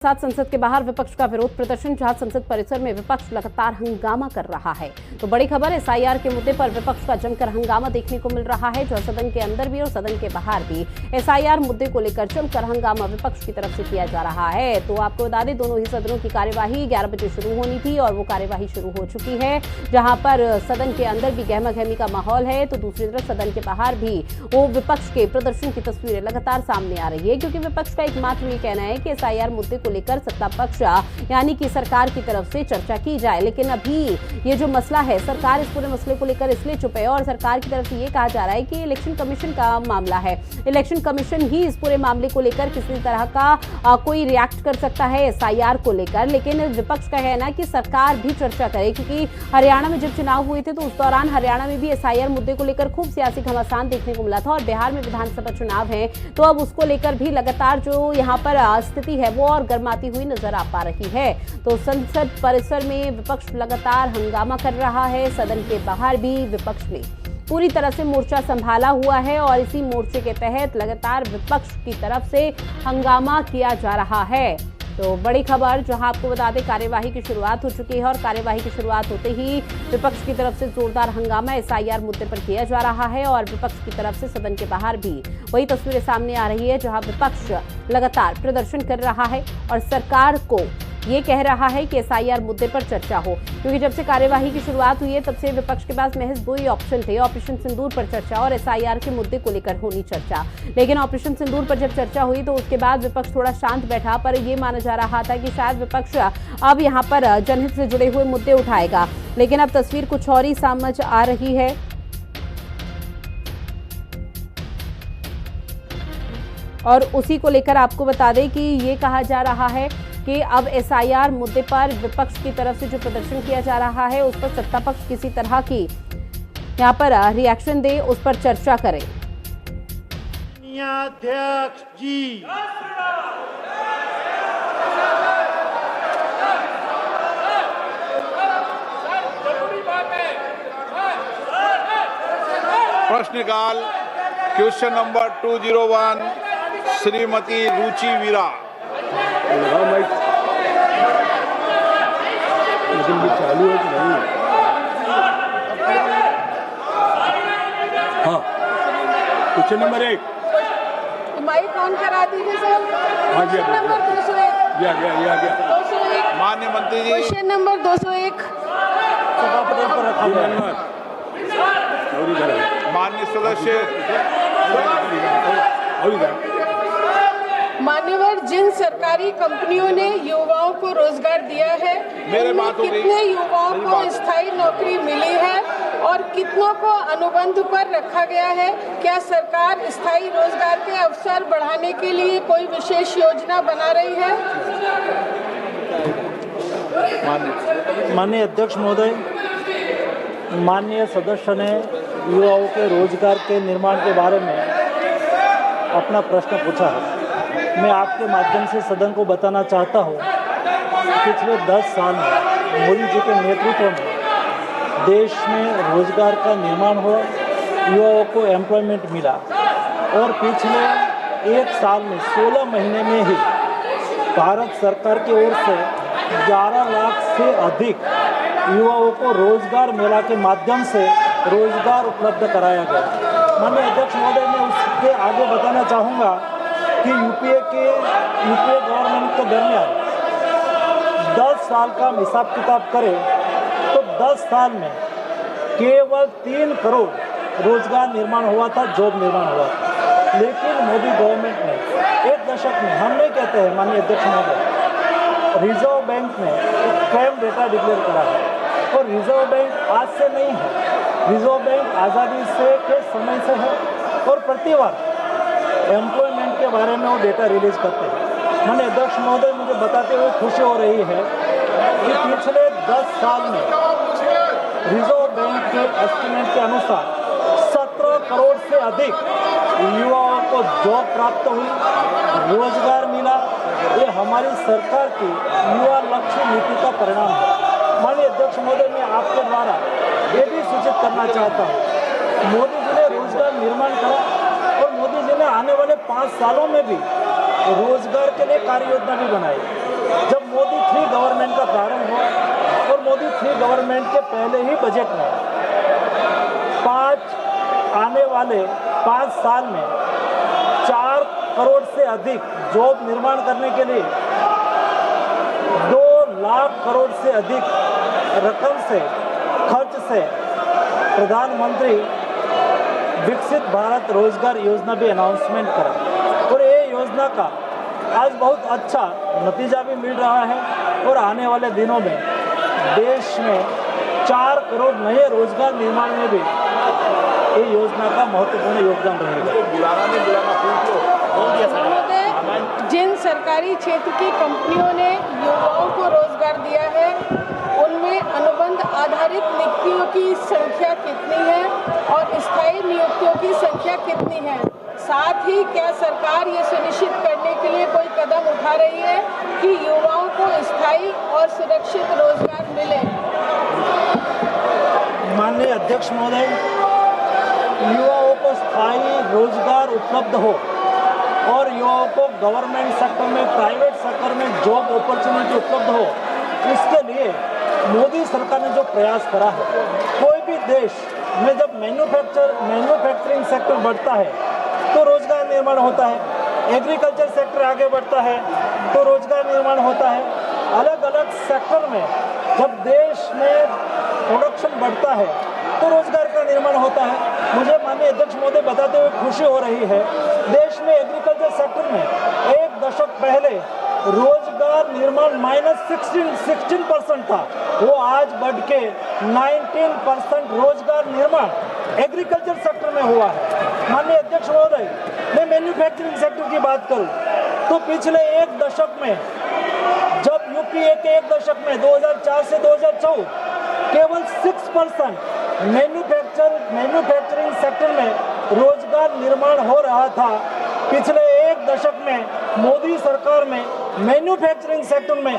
साथ संसद के बाहर विपक्ष का विरोध प्रदर्शन, जहां संसद परिसर में विपक्ष लगातार हंगामा कर रहा है। तो बड़ी खबर, एसआईआर के मुद्दे पर विपक्ष का जमकर हंगामा देखने को मिल रहा है, जो सदन के अंदर भी और सदन के बाहर भी एसआईआर मुद्दे को लेकर जमकर हंगामा विपक्ष की तरफ से किया जा रहा है। तो आपको बता दें, दोनों ही सदनों की कार्यवाही 11 बजे शुरू होनी थी और वो कार्यवाही शुरू हो चुकी है, जहां पर सदन के अंदर भी गहमा-गहमी का माहौल है, तो दूसरी तरफ सदन के बाहर भी वो विपक्ष के प्रदर्शन की तस्वीरें लगातार सामने आ रही है, क्योंकि विपक्ष का एकमात्र ये कहना है कि एसआईआर मुद्दे को लेकर सत्ता पक्ष यानी कि सरकार की तरफ से चर्चा की जाए। लेकिन अभी ये जो मसला है, सरकार इस पूरे मसले को लेकर इसलिए चुप है और सरकार की तरफ से ये कहा जा रहा है कि इलेक्शन कमीशन का मामला है, इलेक्शन कमीशन ही इस पूरे मामले को लेकर किसी तरह का कोई रिएक्ट कर सकता है एसआईआर को लेकर। लेकिन विपक्ष का कहना है कि सरकार भी चर्चा करे, क्योंकि हरियाणा में जब चुनाव हुए थे तो उस दौरान हरियाणा में भी एसआईआर मुद्दे को लेकर खूब सियासी घमासान देखने को मिला था और बिहार में विधानसभा चुनाव है, तो अब उसको लेकर भी लगातार जो यहाँ पर स्थिति है वो और गर्माती हुई नजर आ पा रही है। तो संसद परिसर में विपक्ष लगातार हंगामा कर रहा है, सदन के बाहर भी विपक्ष ने पूरी तरह से मोर्चा संभाला हुआ है और इसी मोर्चे के तहत लगातार विपक्ष की तरफ से हंगामा किया जा रहा है। तो बड़ी खबर, जहां आपको बता दें, कार्यवाही की शुरुआत हो चुकी है और कार्यवाही की शुरुआत होते ही विपक्ष की तरफ से जोरदार हंगामा एसआईआर मुद्दे पर किया जा रहा है और विपक्ष की तरफ से सदन के बाहर भी वही तस्वीरें सामने आ रही है, जहां विपक्ष लगातार प्रदर्शन कर रहा है और सरकार को ये कह रहा है कि एसआईआर मुद्दे पर चर्चा हो, क्योंकि जब से कार्यवाही की शुरुआत हुई है तब से विपक्ष के पास महज दो ही ऑप्शन थे, ऑपरेशन सिंदूर पर चर्चा और एसआईआर के मुद्दे को लेकर होनी चर्चा। लेकिन ऑपरेशन सिंदूर पर जब चर्चा हुई तो उसके बाद विपक्ष थोड़ा शांत बैठा, पर यह माना जा रहा था कि शायद विपक्ष अब यहाँ पर जनहित से जुड़े हुए मुद्दे उठाएगा, लेकिन अब तस्वीर कुछ और ही समझ आ रही है। और उसी को लेकर आपको बता दें कि ये कहा जा रहा है कि अब एसआईआर मुद्दे पर विपक्ष की तरफ से जो प्रदर्शन किया जा रहा है उस पर सत्ता पक्ष किसी तरह की यहाँ पर रिएक्शन दे, उस पर चर्चा करे। अध्यक्ष जी, प्रश्नकाल क्वेश्चन नंबर 201 श्रीमती रुचि वीरा। चालू है कि नहीं? हाँ, क्वेश्चन नंबर 1 माइक ऑन करा दीजिए सर। क्वेश्चन नंबर 201 गया 201 माननीय मंत्री जी, क्वेश्चन नंबर 201 माननीय सदस्य, मान्यवर, जिन सरकारी कंपनियों ने युवाओं को रोजगार दिया है, मेरे उनमें बात हो गई। कितने युवाओं मेरी को बात। स्थायी नौकरी मिली है और कितनों को अनुबंध पर रखा गया है? क्या सरकार स्थायी रोजगार के अवसर बढ़ाने के लिए कोई विशेष योजना बना रही है? माननीय अध्यक्ष महोदय, माननीय सदस्य ने युवाओं के रोजगार के निर्माण के बारे में अपना प्रश्न पूछा है। मैं आपके माध्यम से सदन को बताना चाहता हूँ, पिछले 10 साल में मोदी जी के नेतृत्व में देश में रोजगार का निर्माण हुआ, युवाओं को एम्प्लॉयमेंट मिला और पिछले 1 साल में 16 महीने में ही भारत सरकार की ओर से 11 लाख से अधिक युवाओं को रोजगार मेला के माध्यम से रोजगार उपलब्ध कराया गया। माननीय अध्यक्ष महोदय, मैं उसके आगे बताना चाहूँगा कि यूपीए गवर्नमेंट के दरमियान 10 साल का हिसाब किताब करें तो 10 साल में केवल 3 करोड़ रोजगार निर्माण हुआ था, जॉब निर्माण हुआ था। लेकिन मोदी गवर्नमेंट ने 1 दशक में, हम नहीं कहते हैं माननीय अध्यक्ष महोदय, रिजर्व बैंक ने एक क्राइम डेटा डिक्लेयर करा है और रिजर्व बैंक आज से नहीं है, रिजर्व बैंक आज़ादी से के समय से है और प्रतिवर्ष एम्प्लॉयमेंट के बारे में वो डेटा रिलीज करते हैं। माननीय अध्यक्ष महोदय, मुझे बताते हुए खुशी हो रही है कि पिछले 10 साल में रिजर्व बैंक के एस्टिमेट के अनुसार 17 करोड़ से अधिक युवाओं को जॉब प्राप्त हुई, रोजगार मिला। ये हमारी सरकार की युवा लक्ष्य नीति का परिणाम है। माननीय अध्यक्ष महोदय, मैं आपके द्वारा ये भी सूचित करना चाहता हूँ, मोदी जी ने रोजगार निर्माण करा और मोदी जी ने आने वाले 5 सालों में भी रोजगार के लिए कार्य योजना भी बनाई। गवर्नमेंट के पहले ही बजट में आने वाले 5 साल में 4 करोड़ से अधिक जॉब निर्माण करने के लिए 2 लाख करोड़ से अधिक रकम से खर्च से प्रधानमंत्री विकसित भारत रोजगार योजना भी अनाउंसमेंट करा और ये योजना का आज बहुत अच्छा नतीजा भी मिल रहा है और आने वाले दिनों में देश में 4 करोड़ नए रोजगार निर्माण में भी ये योजना का महत्वपूर्ण योगदान रहेगा। महोदय, जिन सरकारी क्षेत्र की कंपनियों ने युवाओं को रोजगार दिया है उनमें अनुबंध आधारित नियुक्तियों की संख्या कितनी है और स्थायी नियुक्तियों की संख्या कितनी है? साथ ही क्या सरकार ये सुनिश्चित करने के लिए कोई कदम उठा रही है कि युवाओं को स्थायी और सुरक्षित रोजगार मिले? माननीय अध्यक्ष महोदय, युवाओं को स्थायी रोजगार उपलब्ध हो और युवाओं को गवर्नमेंट सेक्टर में, प्राइवेट सेक्टर में जॉब अपॉर्चुनिटी उपलब्ध हो, इसके लिए मोदी सरकार ने जो प्रयास करा है, कोई भी देश में जब मैन्युफैक्चरिंग सेक्टर बढ़ता है तो रोजगार निर्माण होता है, एग्रीकल्चर सेक्टर आगे बढ़ता है तो रोजगार निर्माण होता है। अलग अलग सेक्टर में जब देश में प्रोडक्शन बढ़ता है तो रोजगार का निर्माण होता है। मुझे माननीय अध्यक्ष महोदय बताते हुए खुशी हो रही है, देश में एग्रीकल्चर सेक्टर में 1 दशक पहले रोजगार निर्माण -16% था, वो आज बढ़ के 19% रोजगार निर्माण एग्रीकल्चर सेक्टर में हुआ है। माननीय अध्यक्ष महोदय, मैं मैन्युफैक्चरिंग सेक्टर की बात करूं तो पिछले 1 दशक में, जब यूपीए के 1 दशक में 2004 से 2014 केवल 6% मैन्युफैक्चरिंग सेक्टर में रोजगार निर्माण हो रहा था, पिछले 1 दशक में मोदी सरकार में मैन्युफैक्चरिंग सेक्टर में